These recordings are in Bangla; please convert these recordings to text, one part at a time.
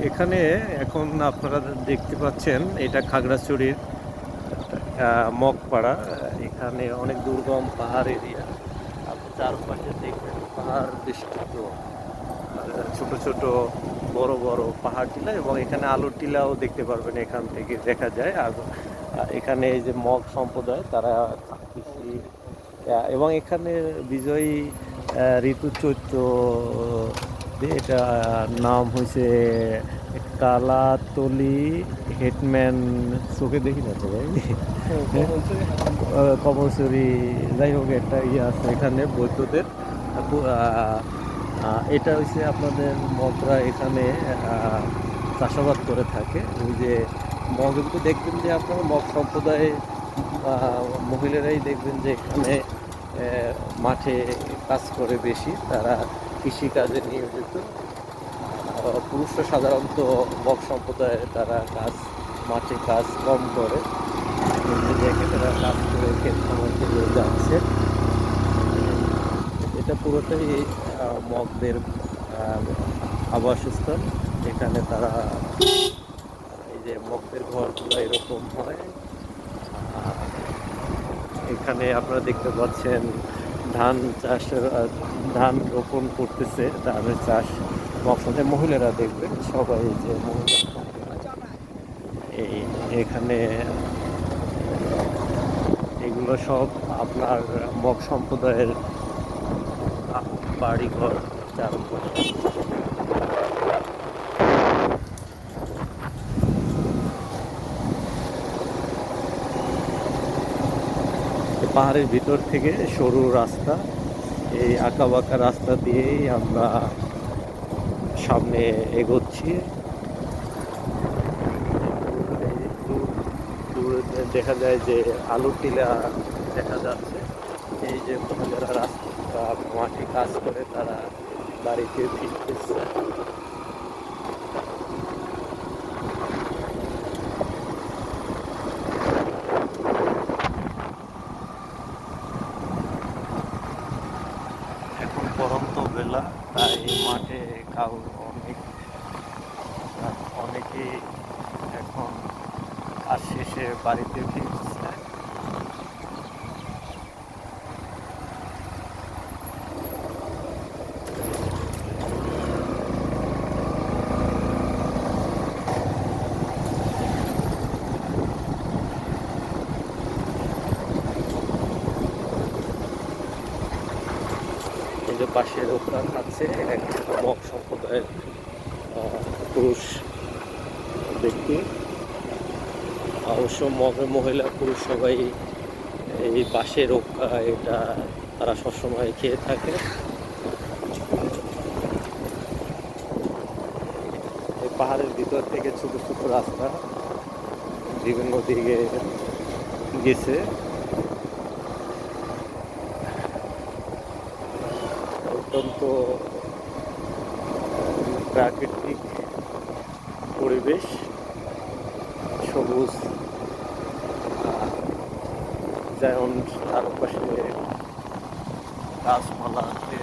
এখানে এখন আপনারা দেখতে পাচ্ছেন এটা খাগড়াছড়ির মগপাড়া। এখানে অনেক দুর্গম পাহাড় এরিয়া। আপনি চারপাশে দেখবেন পাহাড় বেষ্টিত ছোট ছোট বড় বড় পাহাড় টিলা, এবং এখানে আলোর টিলাও দেখতে পারবেন, এখান থেকে দেখা যায়। আর এখানে এই যে মগ সম্প্রদায় তারা কৃষি এবং এখানে বিজয়ী ঋতু চৈত্র এটা নাম হয়েছে কালাতলি হেটম্যান, চোখে দেখি না তো ভাই, কমলছড়ি, যাই হোক একটা ইয়ে আছে এখানে বৌদ্ধদের। এটা হচ্ছে আপনাদের মগরা এখানে চাষাবাদ করে থাকে। ওই যে মগ তো দেখবেন যে আপনার মগ সম্প্রদায়ে মহিলারাই দেখবেন যে এখানে মাঠে কাজ করে বেশি, তারা কৃষিকাজে নিয়োজিত। পুরুষরা সাধারণত মগ সম্প্রদায়ে তারা মাঠে কাজ কম করে, দেখে তারা কাজ করে ক্ষেত খামার থেকে যাচ্ছে। এটা পুরোটাই মগদের আবাসস্থল। এখানে তারা এই যে মগদের ঘরগুলো এরকম হয়। এখানে আপনারা দেখতে পাচ্ছেন ধান চাষের ধান রোপণ করতেছে, ধানের চাষ মগসদের মহিলারা দেখবেন সবাই, যে মহিলা এই এখানে এগুলো সব আপনার মগ সম্প্রদায়ের বাড়িঘর চারপাশে। পাহাড়ের ভিতর থেকে সরু রাস্তা, এই আঁকা বাঁকা রাস্তা দিয়েই আমরা সামনে এগোচ্ছি। দূরে দেখা যায় যে আলুর টিলা দেখা যাচ্ছে। এই যে মহিলারা রাস্তা মাঠে কাজ করে তারা বাড়িতে ফিরতেছে। এখন পরন্ত বেলা, তাই মাঠে অনেকেই এখন কাজ শেষে বাড়িতে ফিরছে। এই যে পাশে দোকান আছে এক মগ সম্প্রদায়ের পুরুষ ব্যক্তি, অবশ্য মগের মহিলা পুরুষ সবাই এই বাঁশের রক্ষা এটা তারা সবসময় খেয়ে থাকে। এই পাহাড়ের ভিতর থেকে ছোট ছোট রাস্তা বিভিন্ন দিকে গেছে। অত্যন্ত প্রাকৃতিক পরিবেশ, সবুজ যেমন চারপাশে গাছপালাতে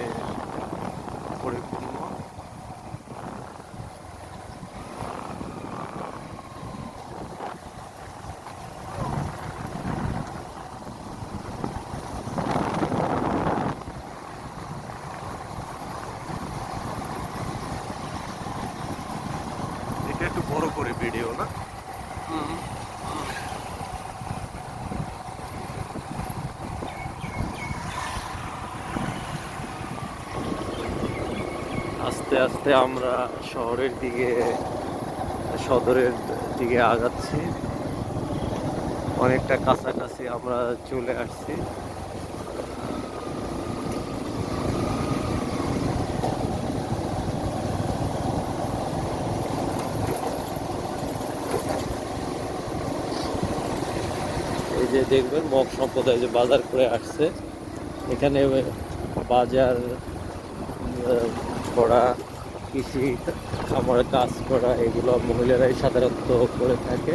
পরিপূর্ণ। এটা একটু বড় করে ভিডিও না? আস্তে আস্তে আমরা শহরের দিকে, সদরের দিকে আগাচ্ছি। অনেকটা কাছাকাছি আমরা চলে আসছি। এই যে দেখবেন মগ সম্প্রদায় যে বাজার করে আসছে, এখানে বাজার করা, কৃষি খামারে কাজ করা, এগুলো মহিলারাই সাধারণত করে থাকে।